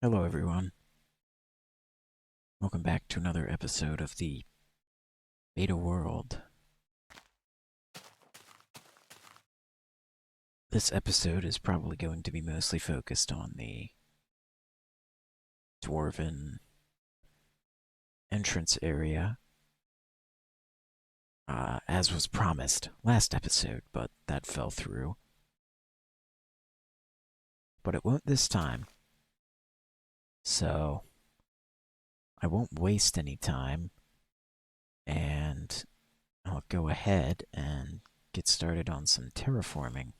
Hello, everyone. Welcome back to another episode of the Beta World. This episode is probably going to be mostly focused on the dwarven entrance area, as was promised last episode, but that fell through. But it won't this time, so I won't waste any time, and I'll go ahead and get started on some terraforming.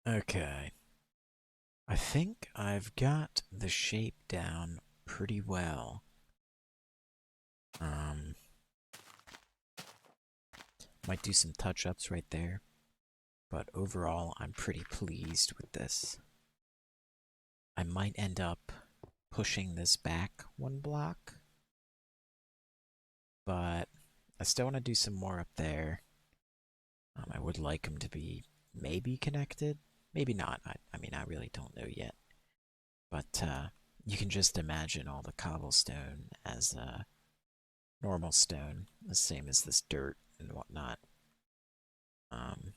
Okay. I think I've got the shape down pretty well. Um, might do some touch-ups right there, but overall I'm pretty pleased with this. I might end up pushing this back one block, but I still want to do some more up there. I would like them to be maybe connected, maybe not. I mean, I really don't know yet. But you can just imagine all the cobblestone as normal stone, the same as this dirt and whatnot. Um,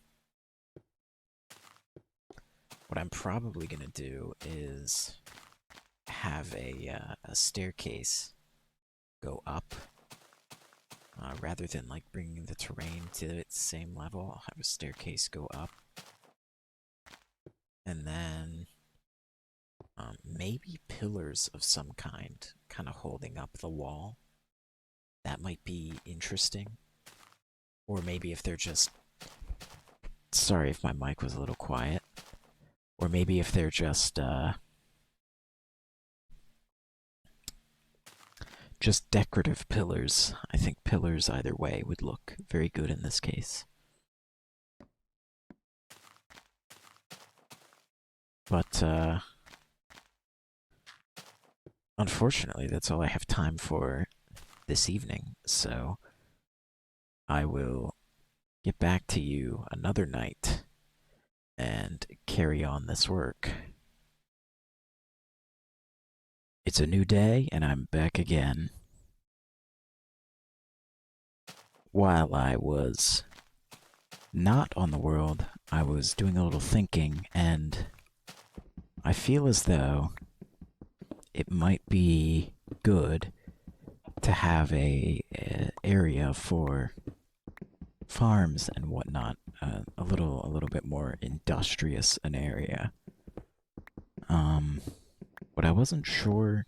what I'm probably going to do is have a staircase go up rather than like bringing the terrain to its same level. I'll have a staircase go up, and then maybe pillars of some kind of holding up the wall. That might be interesting. Or maybe if they're just. Sorry if my mic was a little quiet. Or maybe if they're just decorative pillars. I think pillars either way would look very good in this case. But unfortunately, that's all I have time for this evening, so I will get back to you another night and carry on this work. It's a new day, and I'm back again. While I was not on the world, I was doing a little thinking, and I feel as though it might be good to have a area for farms and whatnot, a little bit more industrious an area. But I wasn't sure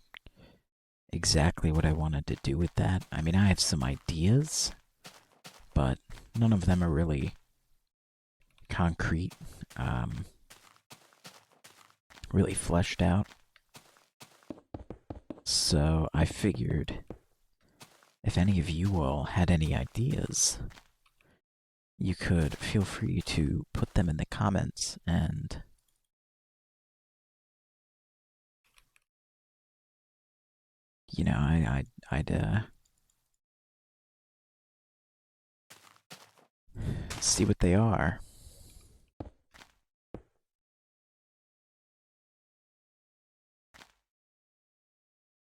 exactly what I wanted to do with that. I mean, I have some ideas, but none of them are really concrete, really fleshed out. So I figured if any of you all had any ideas, you could feel free to put them in the comments, and you know, I'd see what they are.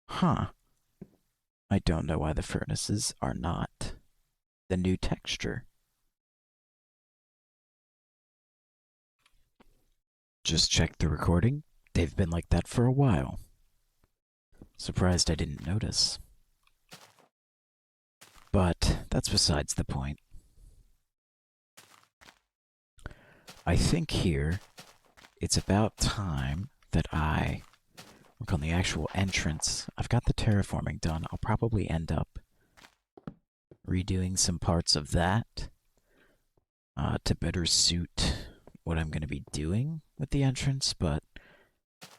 Huh. I don't know why the furnaces are not the new texture. Just check the recording. They've been like that for a while. Surprised I didn't notice. But that's besides the point. I think here it's about time that I work on the actual entrance. I've got the terraforming done. I'll probably end up redoing some parts of that to better suit what I'm going to be doing with the entrance, but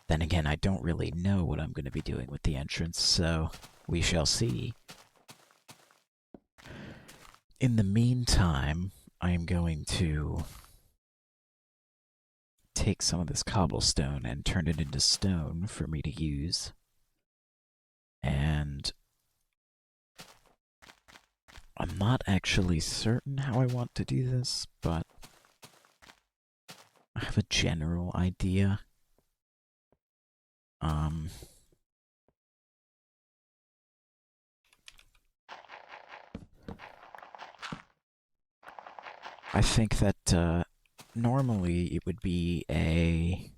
then again, I don't really know what I'm going to be doing with the entrance, so we shall see. In the meantime, I am going to take some of this cobblestone and turn it into stone for me to use. And I'm not actually certain how I want to do this, but I have a general idea. I think that normally it would be a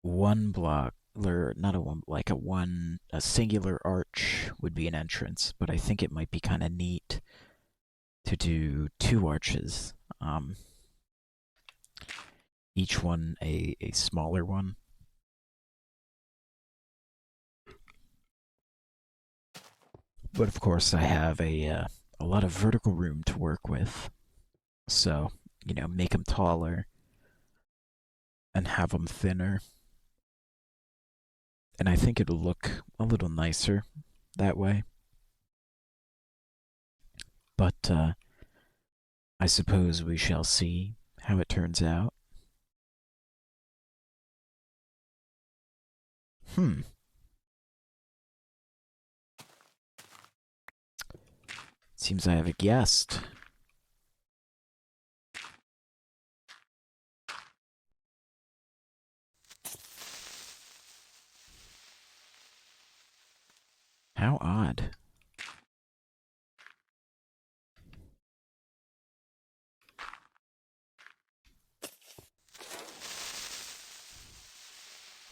one block, or not a one, like a singular arch would be an entrance, but I think it might be kind of neat to do two arches. Each one a smaller one. But of course, I have a lot of vertical room to work with, so make them taller and have them thinner. And I think it'll look a little nicer that way. But I suppose we shall see how it turns out. Hmm. Seems I have a guest. How odd.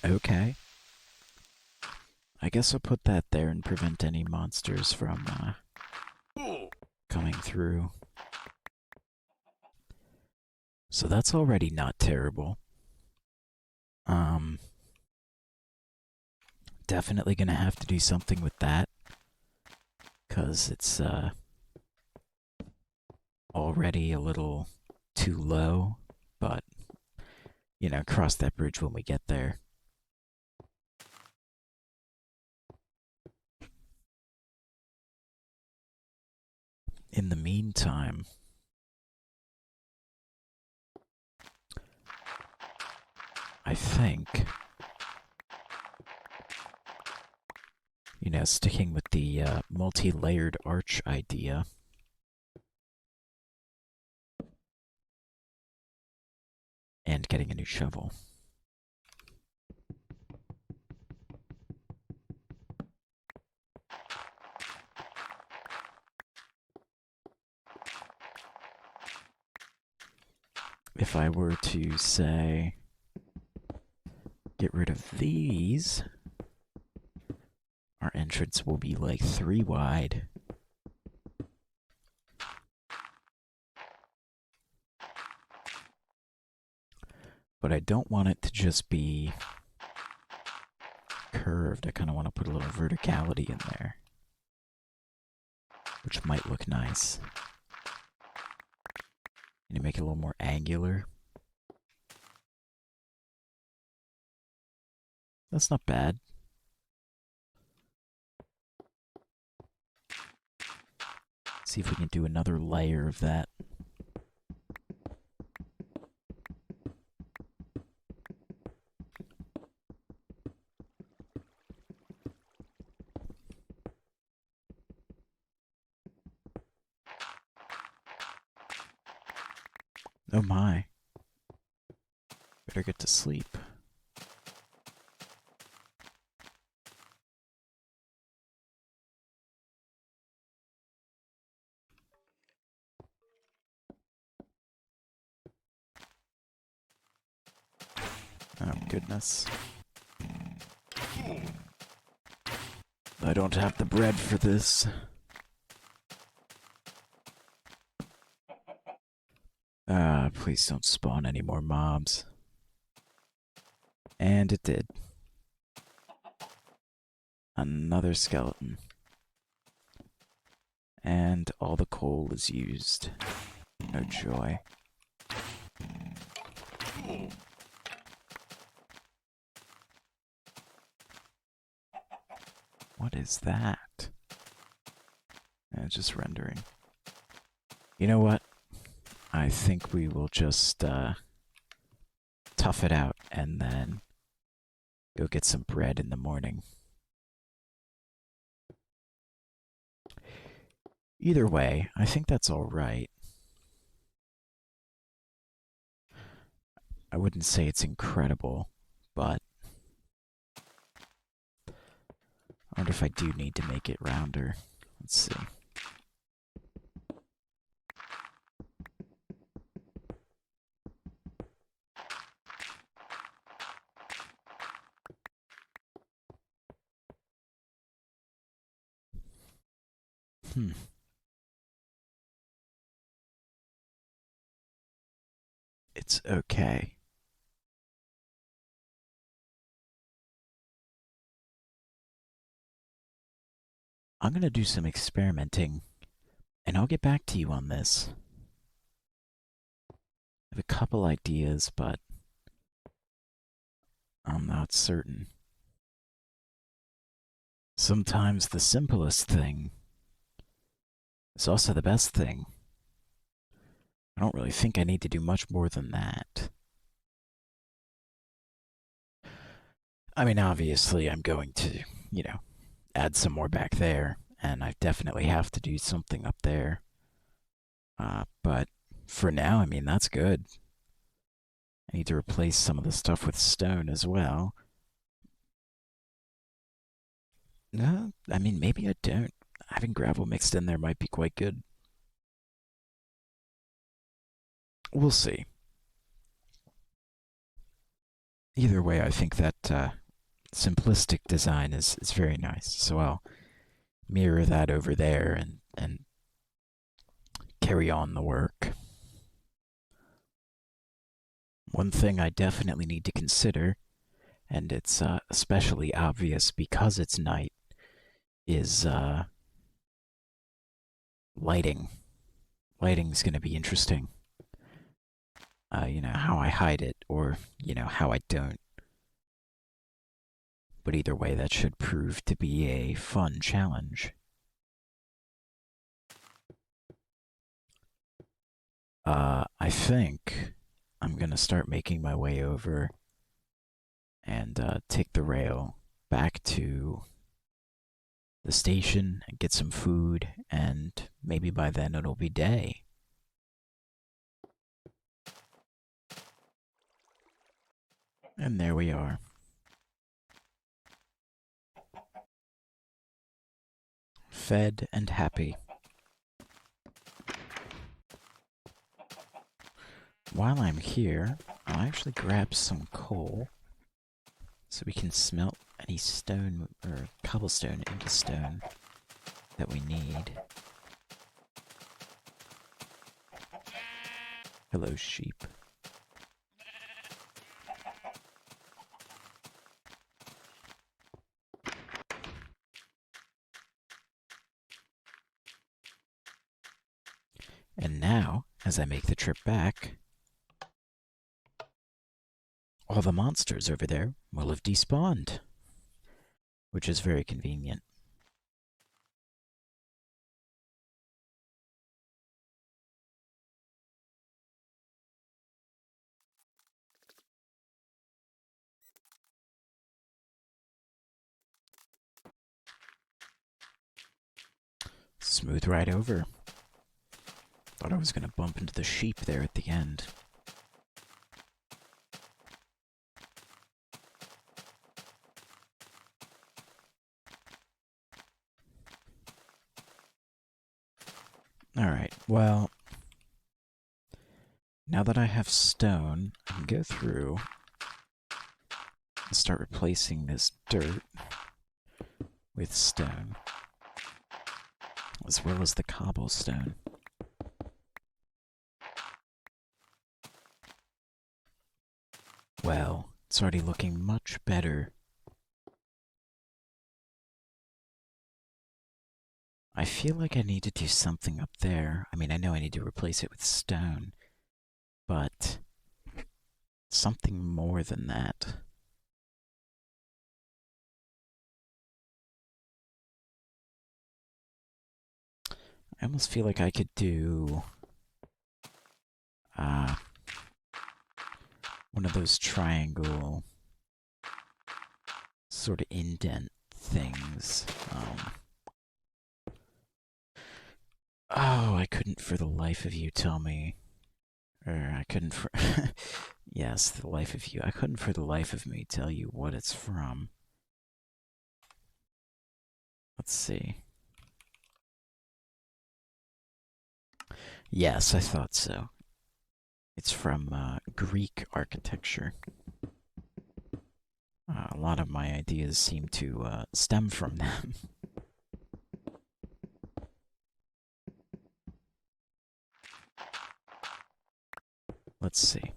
Okay. I guess I'll put that there and prevent any monsters from coming through. So that's already not terrible. Um, Definitely gonna have to do something with that, because it's already a little too low, but, cross that bridge when we get there. In the meantime, I think, sticking with the multi-layered arch idea, and getting a new shovel. If I were to say, get rid of these, our entrance will be like 3 wide. But I don't want it to just be curved. I kind of want to put a little verticality in there, which might look nice. And make it a little more angular. That's not bad. See if we can do another layer of that. Oh my. Better get to sleep. Oh goodness. I don't have the bread for this. Please don't spawn any more mobs. And it did. Another skeleton. And all the coal is used. No joy. What is that? Just rendering. You know what? I think we will just tough it out and then go get some bread in the morning. Either way, I think that's all right. I wouldn't say it's incredible, but I wonder if I do need to make it rounder. Let's see. It's okay. I'm gonna do some experimenting, and I'll get back to you on this. have a couple ideas, but I'm not certain. Sometimes the simplest thing is also the best thing. I don't really think I need to do much more than that. I mean, obviously, I'm going to, add some more back there, and I definitely have to do something up there. But for now, I mean, that's good. I need to replace some of the stuff with stone as well. No, I mean, maybe I don't. Having gravel mixed in there might be quite good. We'll see. Either way, I think that simplistic design is very nice. So I'll mirror that over there and carry on the work. One thing I definitely need to consider, and it's especially obvious because it's night, is lighting. Lighting's going to be interesting. How I hide it, or, how I don't. But either way, that should prove to be a fun challenge. I think I'm gonna start making my way over and take the rail back to the station and get some food, and maybe by then it'll be day. And there we are. Fed and happy. While I'm here, I'll actually grab some coal so we can smelt any stone or cobblestone into stone that we need. Hello, sheep. And now, as I make the trip back, all the monsters over there will have despawned, which is very convenient. Smooth right over. Thought I was going to bump into the sheep there at the end. Alright, well, now that I have stone, I can go through and start replacing this dirt with stone, as well as the cobblestone. Well, it's already looking much better. I feel like I need to do something up there. I mean, I know I need to replace it with stone, but something more than that. I almost feel like I could do one of those triangle sort of indent things. Oh, I couldn't for the life of you tell me. Or I couldn't for. Yes, the life of you. I couldn't for the life of me tell you what it's from. Let's see. Yes, I thought so. It's from Greek architecture. A lot of my ideas seem to stem from them. Let's see.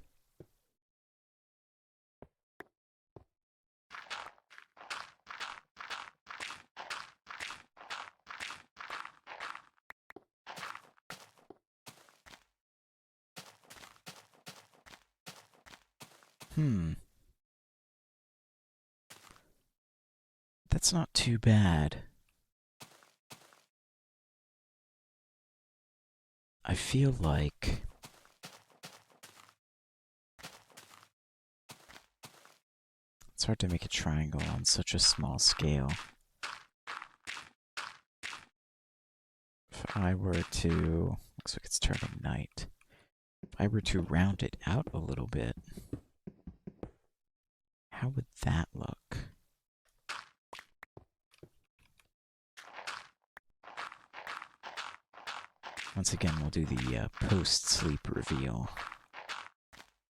Hmm. That's not too bad. I feel like it's hard to make a triangle on such a small scale. If I were to... Looks like it's turning night. If I were to round it out a little bit, how would that look? Once again, we'll do the post-sleep reveal.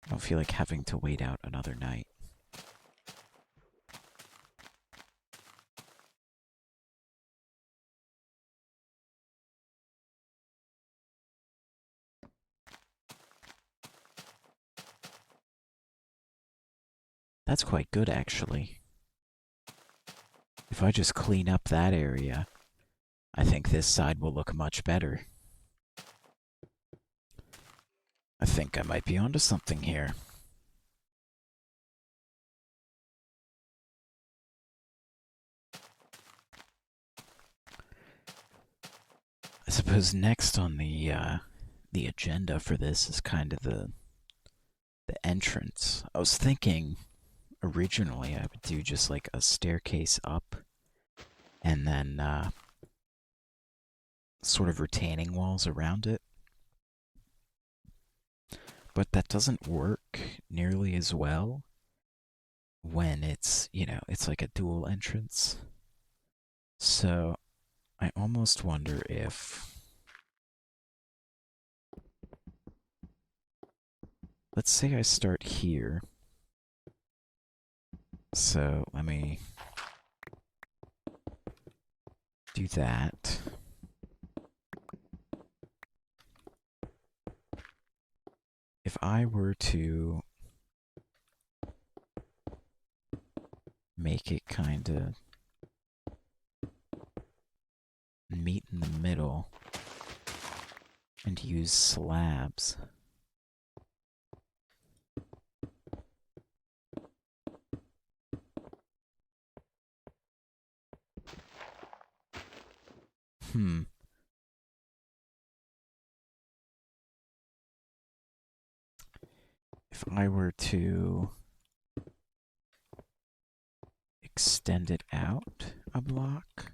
I don't feel like having to wait out another night. That's quite good, actually. If I just clean up that area, I think this side will look much better. I think I might be onto something here. I suppose next on the agenda for this is kind of the entrance. I was thinking originally I would do just like a staircase up and then sort of retaining walls around it. But that doesn't work nearly as well when it's, it's like a dual entrance. So I almost wonder if... Let's say I start here. So let me do that. If I were to make it kind of meet in the middle and use slabs. If I were to extend it out a block,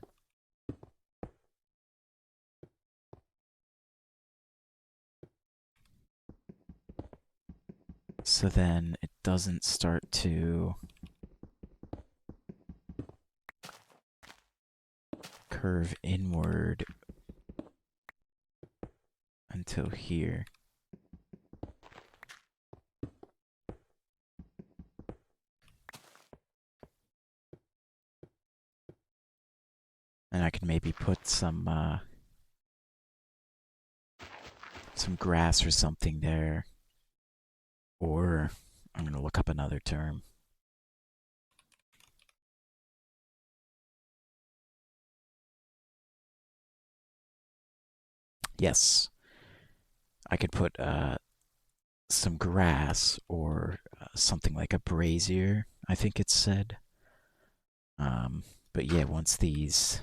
so then it doesn't start to curve inward until here. And I can maybe put some grass or something there. Or I'm going to look up another term. Yes. I could put some grass or something like a brazier, I think it said. But yeah, once these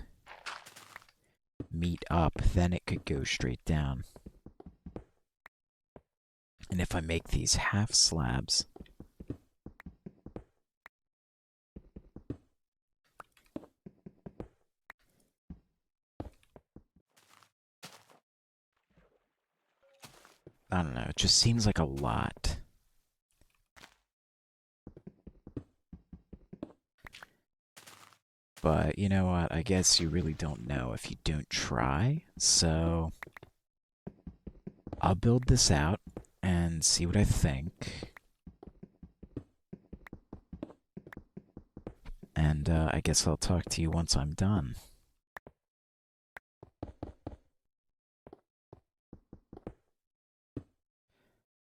meet up, then it could go straight down. And if I make these half slabs, I don't know, it just seems like a lot. But you know what? I guess you really don't know if you don't try. So I'll build this out and see what I think. And I guess I'll talk to you once I'm done.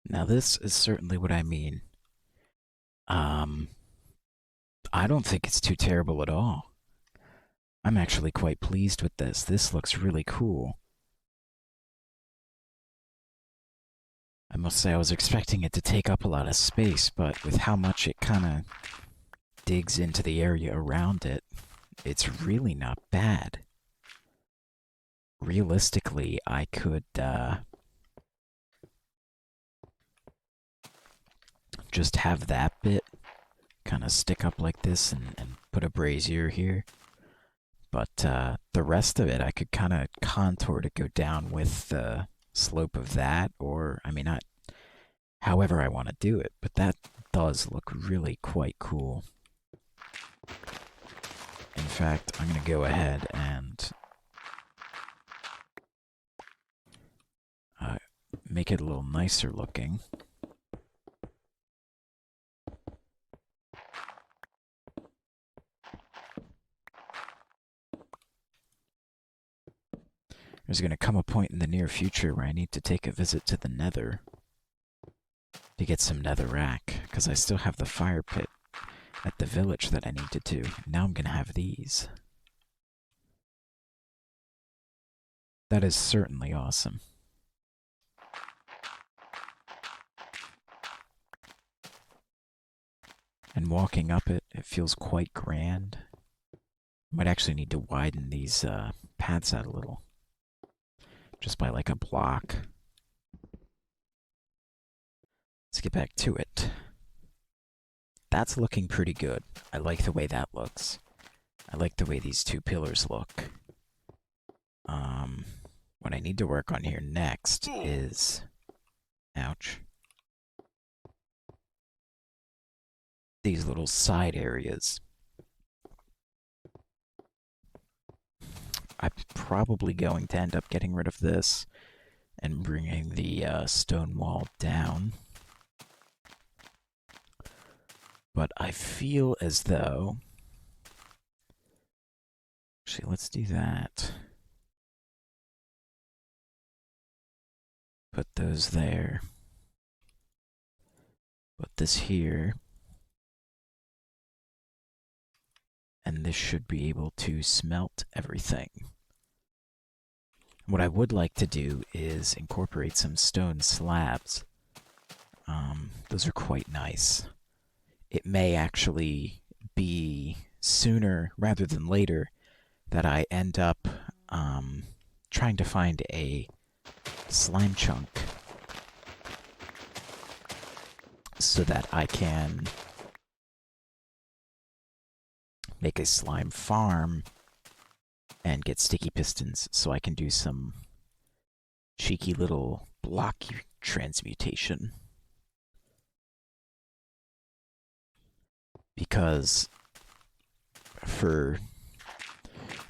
Now this is certainly what I mean. I don't think it's too terrible at all. I'm actually quite pleased with this. This looks really cool. I must say I was expecting it to take up a lot of space, but with how much it kind of digs into the area around it, it's really not bad. Realistically, I could just have that bit kind of stick up like this and put a brazier here. But the rest of it, I could kind of contour to go down with the slope of that, or, I mean, however I want to do it. But that does look really quite cool. In fact, I'm going to go ahead and make it a little nicer looking. There's going to come a point in the near future where I need to take a visit to the Nether to get some netherrack, because I still have the fire pit at the village that I needed to. Now I'm going to have these. That is certainly awesome. And walking up it, it feels quite grand. Might actually need to widen these paths out a little. Just by like a block. Let's get back to it. That's looking pretty good. I like the way that looks. I like the way these two pillars look. What I need to work on here next is... Ouch. These little side areas. I'm probably going to end up getting rid of this and bringing the stone wall down. But I feel as though... Actually, let's do that. Put those there. Put this here. And this should be able to smelt everything. What I would like to do is incorporate some stone slabs. Those are quite nice. It may actually be sooner rather than later that I end up trying to find a slime chunk so that I can make a slime farm and get sticky pistons so I can do some cheeky little block transmutation. Because for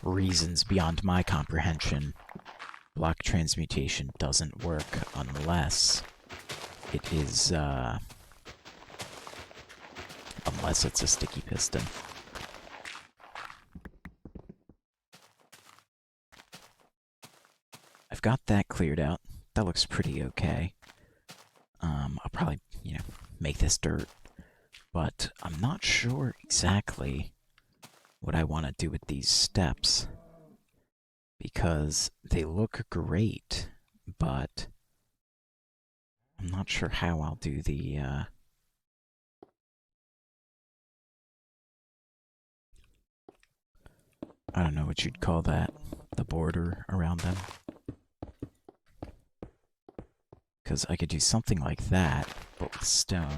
reasons beyond my comprehension, block transmutation doesn't work unless it is, unless it's a sticky piston. I've got that cleared out. That looks pretty okay. I'll probably, make this dirt. But I'm not sure exactly what I want to do with these steps. Because they look great, but I'm not sure how I'll do the, I don't know what you'd call that, the border around them. Because I could do something like that, but with stone.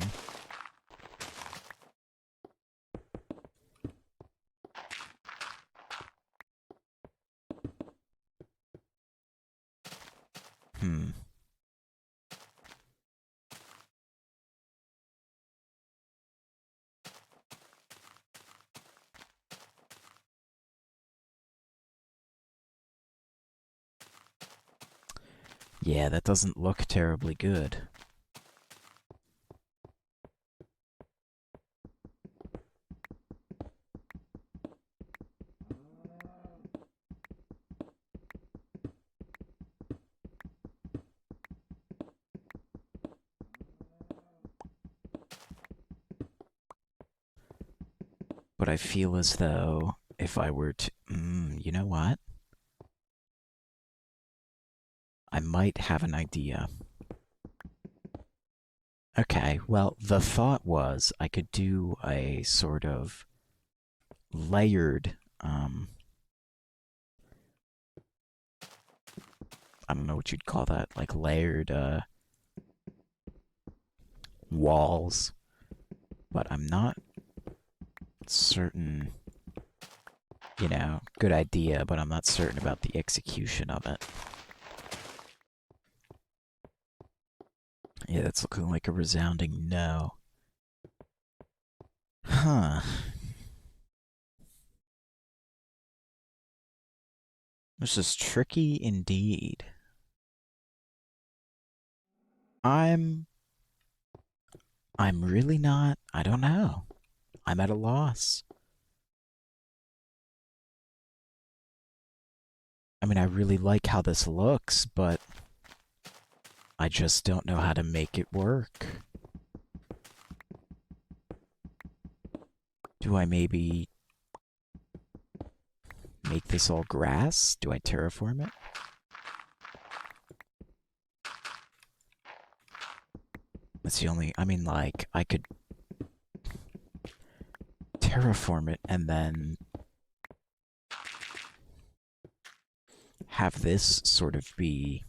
Yeah, that doesn't look terribly good. But I feel as though if I were to... you know what? I might have an idea. Okay, well, the thought was I could do a sort of layered, I don't know what you'd call that, like layered walls, but I'm not certain, good idea, but I'm not certain about the execution of it. Yeah, that's looking like a resounding no. Huh. This is tricky indeed. I'm I'm really not, I don't know. I'm at a loss. I mean, I really like how this looks, but I just don't know how to make it work. Do I maybe make this all grass? Do I terraform it? That's the only, I mean, like, I could terraform it and then have this sort of be,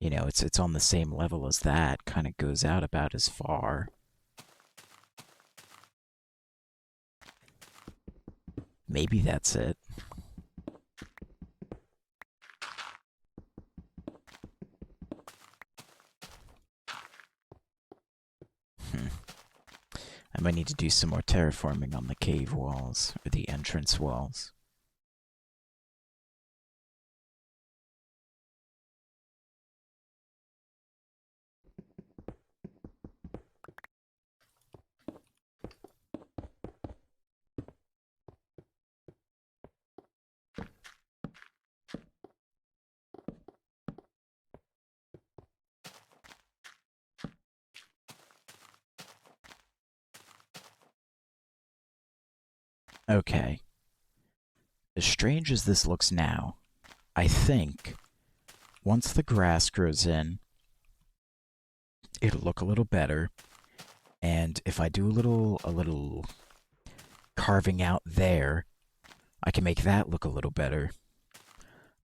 it's on the same level as that, kind of goes out about as far. Maybe that's it. Hmm. I might need to do some more terraforming on the cave walls, or the entrance walls. Okay. As strange as this looks now, I think once the grass grows in, it'll look a little better. And if I do a little carving out there, I can make that look a little better.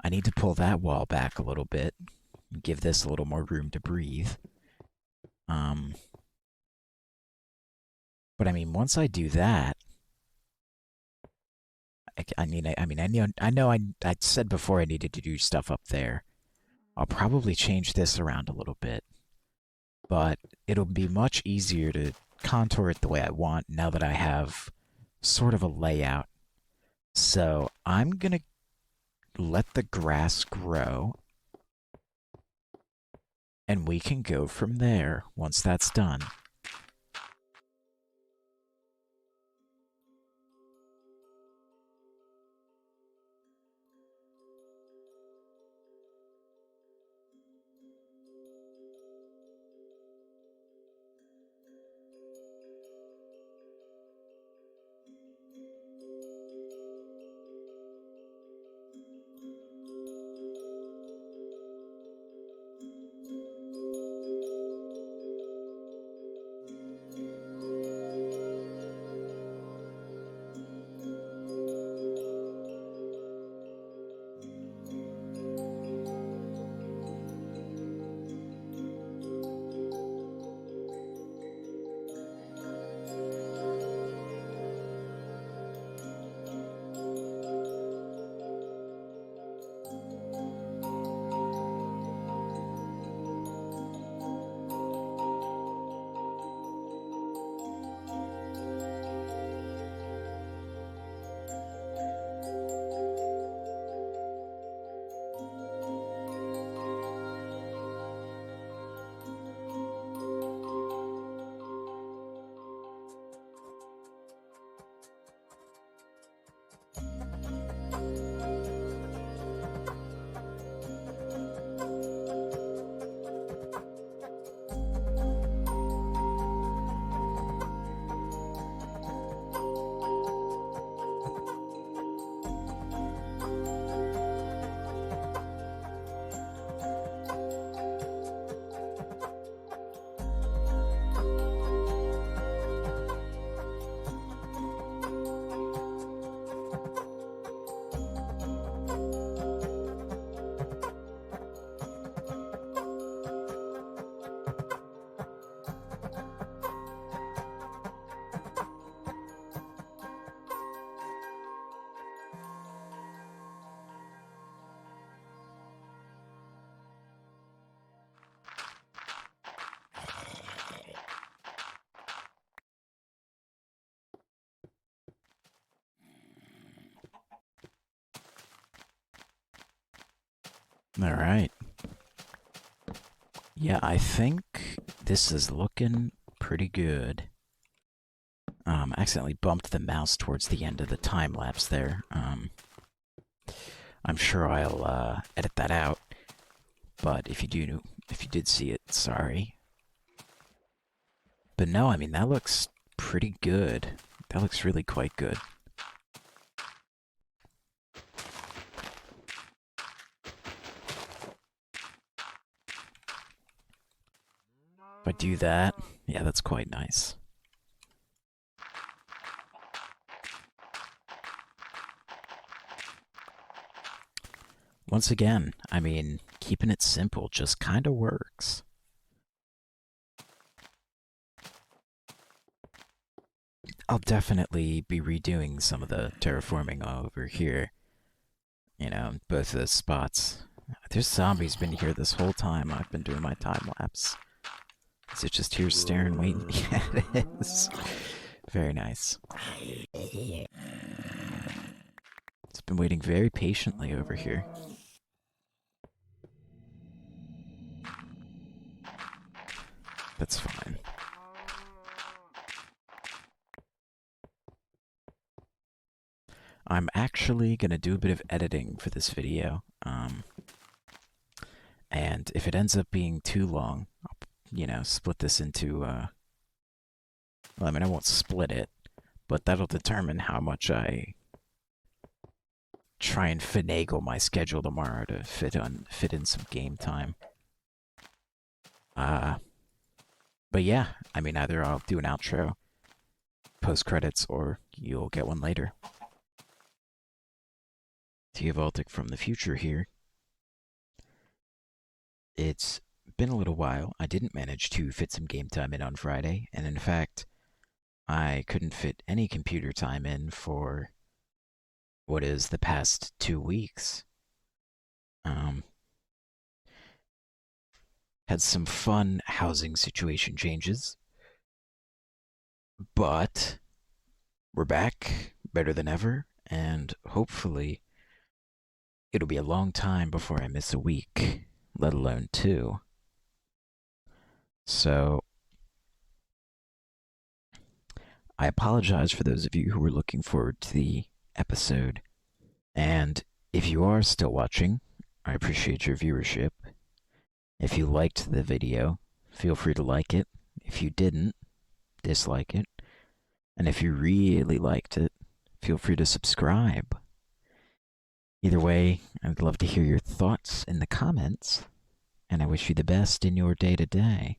I need to pull that wall back a little bit, give this a little more room to breathe. Um, but I mean, once I do that, I said before I needed to do stuff up there. I'll probably change this around a little bit, but it'll be much easier to contour it the way I want now that I have sort of a layout. So I'm gonna let the grass grow, and we can go from there once that's done. All right. Yeah, I think this is looking pretty good. I accidentally bumped the mouse towards the end of the time lapse there. I'm sure I'll edit that out. But if you did see it, sorry. But no, I mean that looks pretty good. That looks really quite good. If I do that, yeah, that's quite nice. Once again, I mean, keeping it simple just kind of works. I'll definitely be redoing some of the terraforming over here. You know, both of those spots. There's zombies been here this whole time I've been doing my time lapse. Is it just here staring, waiting? Yeah, it is. Very nice. It's been waiting very patiently over here. That's fine. I'm actually gonna do a bit of editing for this video. And if it ends up being too long, I'll, split this into, well, I mean, I won't split it, but that'll determine how much I try and finagle my schedule tomorrow to fit in some game time. But yeah, I mean, either I'll do an outro, post credits, or you'll get one later. Theovoltic from the future here. It's been a little while. I didn't manage to fit some game time in on Friday, and in fact, I couldn't fit any computer time in for what is the past 2 weeks. Had some fun housing situation changes, but we're back better than ever, and hopefully it'll be a long time before I miss a week, let alone two. So I apologize for those of you who were looking forward to the episode. And if you are still watching, I appreciate your viewership. If you liked the video, feel free to like it. If you didn't, dislike it. And if you really liked it, feel free to subscribe. Either way, I'd love to hear your thoughts in the comments, and I wish you the best in your day to day.